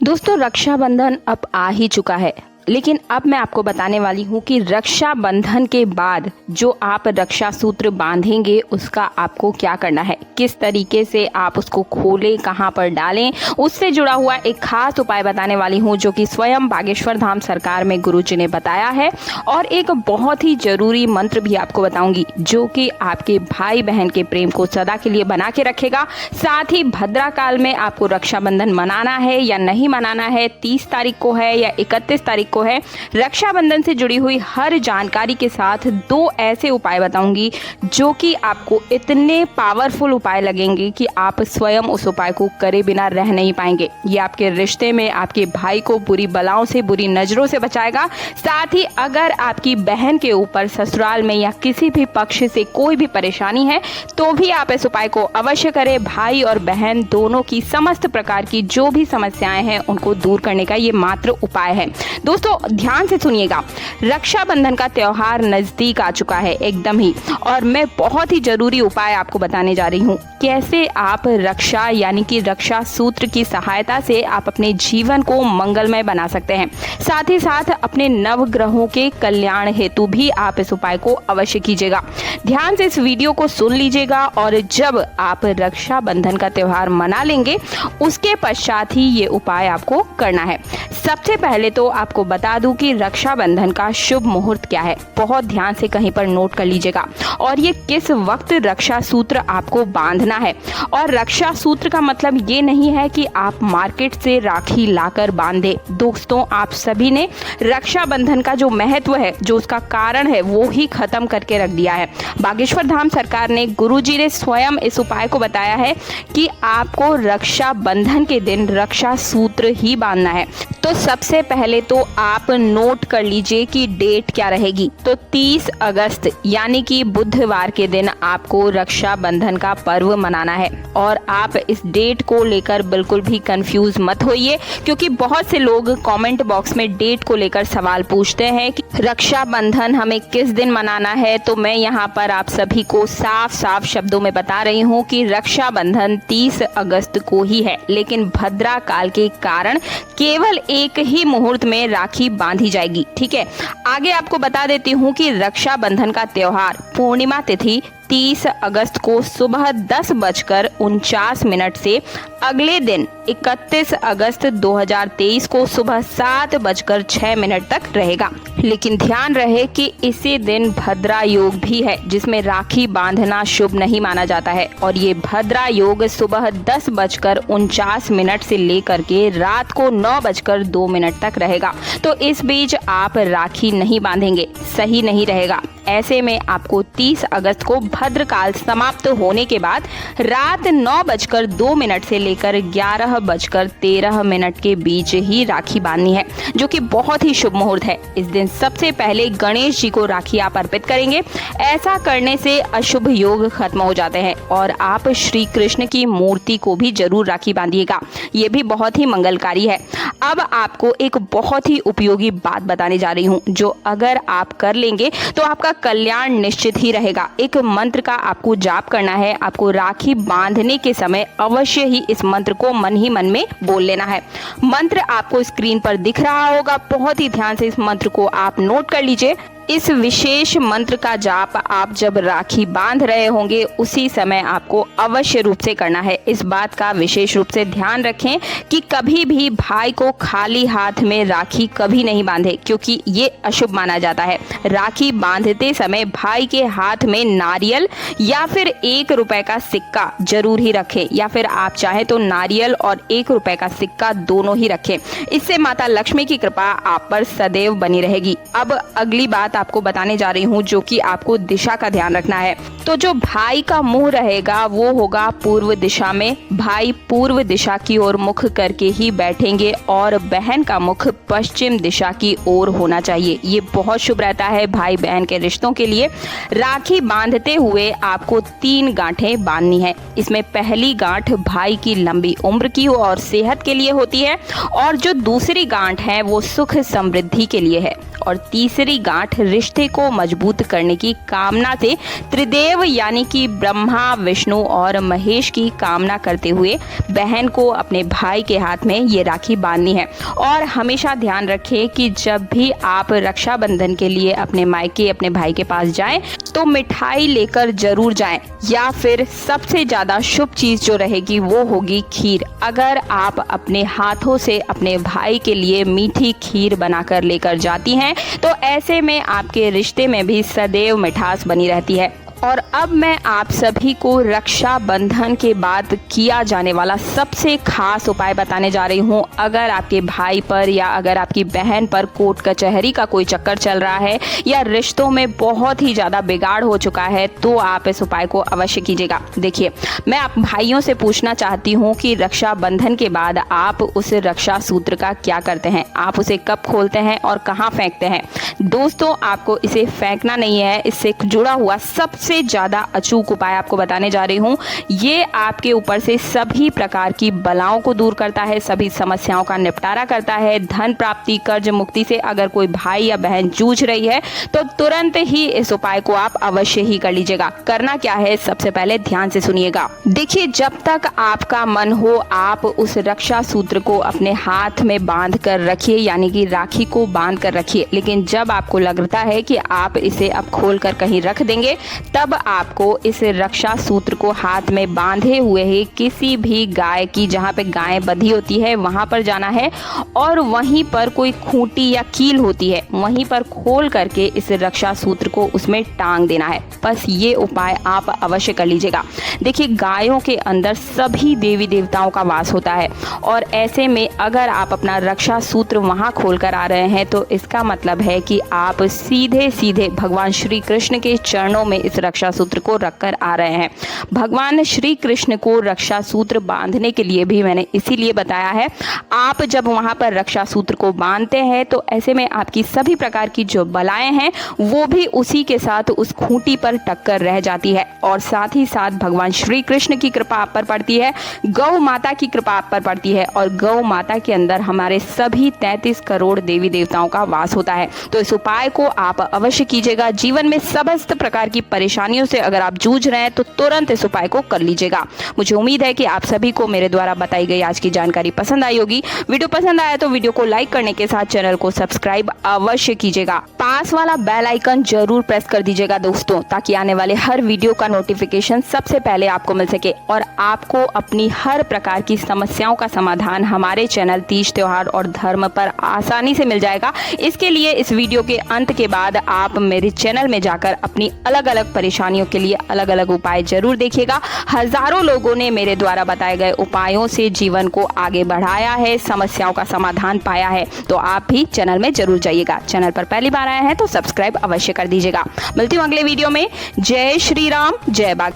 दोस्तों, रक्षाबंधन अब आ ही चुका है, लेकिन अब मैं आपको बताने वाली हूँ कि रक्षाबंधन के बाद जो आप रक्षा सूत्र बांधेंगे उसका आपको क्या करना है, किस तरीके से आप उसको खोलें, कहाँ पर डालें, उससे जुड़ा हुआ एक खास उपाय बताने वाली हूँ जो कि स्वयं बागेश्वर धाम सरकार में गुरुजी ने बताया है। और एक बहुत ही जरूरी मंत्र भी आपको बताऊंगी जो कि आपके भाई बहन के प्रेम को सदा के लिए बना के रखेगा। साथ ही भद्रा काल में आपको रक्षाबंधन मनाना है या नहीं मनाना है, 30 तारीख को है या 31 तारीख को है, रक्षाबंधन से जुड़ी हुई हर जानकारी के साथ 2 ऐसे उपाय बताऊंगी जो कि आपको इतने पावरफुल उपाय लगेंगे कि आप स्वयं उस उपाय को करे बिना रह नहीं पाएंगे। ये आपके रिश्ते में आपके भाई को बुरी बलाओं से, बुरी नजरों से बचाएगा। साथ ही अगर आपकी बहन के ऊपर ससुराल में या किसी भी पक्ष से कोई भी परेशानी है तो भी आप इस उपाय को अवश्य करें। भाई और बहन दोनों की समस्त प्रकार की जो भी समस्याएं हैं उनको दूर करने का ये मात्र उपाय है। दोस्तों ध्यान से सुनिएगा, रक्षाबंधन का त्योहार नजदीक आ चुका है एकदम ही, और मैं बहुत ही जरूरी उपाय आपको बताने जा रही हूँ कैसे आप रक्षा यानी कि रक्षा सूत्र की सहायता से आप अपने जीवन को मंगलमय बना सकते हैं। साथ ही साथ अपने नवग्रहों के कल्याण हेतु भी आप इस उपाय को अवश्य कीजिएगा। ध्यान से इस वीडियो को सुन लीजिएगा और जब आप रक्षाबंधन का त्योहार मना लेंगे उसके पश्चात ही ये उपाय आपको करना है। सबसे पहले तो आपको बता दूं कि रक्षाबंधन का शुभ मुहूर्त क्या है, बहुत ध्यान से कहीं पर नोट कर लीजिएगा। और ये किस वक्त रक्षा सूत्र आपको बांधना है। और रक्षा सूत्र का मतलब ये नहीं है कि आप मार्केट से राखी लाकर बांधे। दोस्तों, आप सभी ने रक्षाबंधन का जो महत्व है, जो उसका कारण है, वो ही खत्म करके रख दिया है। बागेश्वर धाम सरकार ने, गुरुजी ने स्वयं इस उपाय को बताया है कि आपको रक्षाबंधन के दिन रक्षा सूत्र ही बांधना है। तो सबसे पहले तो आप नोट कर लीजिए कि डेट क्या रहेगी। तो 30 अगस्त यानी कि बुधवार के दिन आपको रक्षाबंधन का पर्व मनाना है। और आप इस डेट को लेकर बिल्कुल भी कंफ्यूज मत होइए, क्योंकि बहुत से लोग कमेंट बॉक्स में डेट को लेकर सवाल पूछते हैं कि रक्षाबंधन हमें किस दिन मनाना है। तो मैं यहाँ पर आप सभी को साफ साफ शब्दों में बता रही हूँ कि रक्षाबंधन 30 अगस्त को ही है, लेकिन भद्रा काल के कारण केवल एक ही मुहूर्त में राखी बांधी जाएगी। ठीक है, आगे आपको बता देती हूँ कि रक्षाबंधन का त्योहार पूर्णिमा तिथि 30 अगस्त को सुबह 10:49 से अगले दिन 31 अगस्त 2023 को सुबह 7:06 तक रहेगा। लेकिन ध्यान रहे कि इसी दिन भद्रा योग भी है, जिसमें राखी बांधना शुभ नहीं माना जाता है। और ये भद्रा योग सुबह 10:49 से लेकर के रात को 9:02 तक रहेगा। तो इस बीच आप राखी नहीं बांधेंगे, सही नहीं रहेगा। ऐसे में आपको 30 अगस्त को भद्रकाल समाप्त होने के बाद रात 9:02 से लेकर 11:13 के बीच ही राखी बांधनी है, जो कि बहुत ही शुभ मुहूर्त है। इस दिन सबसे पहले गणेश जी को राखी आप अर्पित करेंगे। ऐसा करने से अशुभ योग खत्म हो जाते हैं। और आप श्री कृष्ण की मूर्ति को भी जरूर राखी बांधिएगा, ये भी बहुत ही मंगलकारी है। अब आपको एक बहुत ही उपयोगी बात बताने जा रही हूँ जो अगर आप कर लेंगे तो आपका कल्याण निश्चित ही रहेगा। एक मंत्र का आपको जाप करना है। आपको राखी बांधने के समय अवश्य ही इस मंत्र को मन ही मन में बोल लेना है। मंत्र आपको स्क्रीन पर दिख रहा होगा, बहुत ही ध्यान से इस मंत्र को आप नोट कर लीजिए। इस विशेष मंत्र का जाप आप जब राखी बांध रहे होंगे उसी समय आपको अवश्य रूप से करना है। इस बात का विशेष रूप से ध्यान रखें कि कभी भी भाई को खाली हाथ में राखी कभी नहीं बांधे, क्योंकि ये अशुभ माना जाता है। राखी बांधते समय भाई के हाथ में नारियल या फिर 1 रुपए का सिक्का जरूर ही रखें, या फिर आप चाहें तो नारियल और 1 रुपए का सिक्का दोनों ही रखें। इससे माता लक्ष्मी की कृपा आप पर सदैव बनी रहेगी। अब अगली बात आपको बताने जा रही हूँ जो कि आपको दिशा का ध्यान रखना है। तो जो भाई का मुंह रहेगा वो होगा पूर्व दिशा में। भाई पूर्व दिशा की ओर मुख करके ही बैठेंगे और बहन का मुख पश्चिम दिशा की ओर होना चाहिए। ये बहुत शुभ रहता है भाई बहन के रिश्तों के लिए। राखी बांधते हुए आपको 3 गांठें बांधनी है। इसमें पहली गांठ भाई की लंबी उम्र की और सेहत के लिए होती है, और जो दूसरी गांठ है वो सुख समृद्धि के लिए है, और तीसरी गांठ रिश्ते को मजबूत करने की कामना से त्रिदेव यानी कि ब्रह्मा, विष्णु और महेश की कामना करते हुए बहन को अपने भाई के हाथ में ये राखी बांधनी है। और हमेशा ध्यान रखें कि जब भी आप रक्षाबंधन के लिए अपने मायके अपने भाई के पास जाएं तो मिठाई लेकर जरूर जाएं, या फिर सबसे ज़्यादा शुभ चीज़ जो रहेगी वो होगी खीर। अगर आप अपने हाथों से अपने भाई के लिए मीठी खीर बनाकर लेकर जाती हैं तो ऐसे में आपके रिश्ते में भी सदैव मिठास बनी रहती है। और अब मैं आप सभी को रक्षाबंधन के बाद किया जाने वाला सबसे खास उपाय बताने जा रही हूँ। अगर आपके भाई पर या अगर आपकी बहन पर कोर्ट कचहरी का कोई चक्कर चल रहा है या रिश्तों में बहुत ही ज़्यादा बिगाड़ हो चुका है तो आप इस उपाय को अवश्य कीजिएगा। देखिए, मैं आप भाइयों से पूछना चाहती हूँ कि रक्षाबंधन के बाद आप उस रक्षा सूत्र का क्या करते हैं, आप उसे कब खोलते हैं और कहाँ फेंकते हैं। दोस्तों, आपको इसे फेंकना नहीं है, इससे जुड़ा हुआ सबसे ज्यादा अचूक उपाय आपको बताने जा रही हूँ। ये आपके ऊपर से सभी प्रकार की बलाओं को दूर करता है, सभी समस्याओं का निपटारा करता है। धन प्राप्ति, कर्ज मुक्ति से अगर कोई भाई या बहन जूझ रही है तो तुरंत ही इस उपाय को आप अवश्य ही कर लीजिएगा। करना क्या है, सबसे पहले ध्यान से सुनिएगा। देखिए, जब तक आपका मन हो आप उस रक्षा सूत्र को अपने हाथ में बांध कर रखिए, यानी कि राखी को बांध कर रखिए। लेकिन जब आपको लगता है कि आप इसे अब खोल कर कहीं रख देंगे तब आपको इस रक्षा सूत्र को हाथ में बांधे हुए ही किसी भी गाय की, जहाँ पे गाय बंधी होती है वहां पर जाना है और वहीं पर कोई खूंटी या कील होती है वहीं पर खोल करके इस रक्षा सूत्र को उसमें टांग देना है। बस ये उपाय आप अवश्य कर लीजिएगा। देखिए, गायों के अंदर सभी देवी देवताओं का वास होता है और ऐसे में अगर आप अपना रक्षा सूत्र वहां खोल कर आ रहे हैं तो इसका मतलब है कि आप सीधे सीधे भगवान श्री कृष्ण के चरणों में इस रक्षा सूत्र को रखकर आ रहे हैं। भगवान श्री कृष्ण को रक्षा सूत्र बांधने के लिए भी मैंने इसीलिए बताया है। आप जब वहां पर रक्षा सूत्र को बांधते हैं तो ऐसे में आपकी सभी प्रकार की जो बलाएं हैं वो भी उसी के साथ उस खूंटी पर टक्कर रह जाती है और साथ ही साथ भगवान श्री कृष्ण की कृपा आप पर पड़ती है, गौ माता की कृपा आप पर पड़ती है और गौ माता के अंदर हमारे सभी 33 करोड़ देवी देवताओं का वास होता है। तो इस उपाय को आप अवश्य कीजिएगा। जीवन में समस्त प्रकार की परेशानियों से अगर आप जूझ रहे हैं तो तुरंत इस उपाय को कर लीजिएगा। मुझे उम्मीद है कि आप सभी को मेरे द्वारा बताई गई आज की जानकारी पसंद आई होगी। वीडियो पसंद आया तो वीडियो को लाइक करने के साथ चैनल को सब्सक्राइब अवश्य कीजिएगा। पास वाला बेल आइकन जरूर प्रेस कर दीजिएगा दोस्तों, ताकि आने वाले हर वीडियो का नोटिफिकेशन सबसे पहले आपको मिल सके और आपको अपनी हर प्रकार की समस्याओं का समाधान हमारे चैनल तीज त्योहार और धर्म पर आसानी से मिल जाएगा। इसके लिए इस वीडियो के अंत के बाद आप मेरे चैनल में जाकर अपनी अलग अलग परेशानियों के लिए अलग अलग उपाय जरूर देखिएगा। हजारों लोगों ने मेरे द्वारा बताए गए उपायों से जीवन को आगे बढ़ाया है, समस्याओं का समाधान पाया है। तो आप भी चैनल में जरूर जाइएगा। चैनल पर पहली बार आए हैं तो सब्सक्राइब अवश्य कर दीजिएगा। मिलती हूँ अगले वीडियो में। जय श्री राम, जय बाग।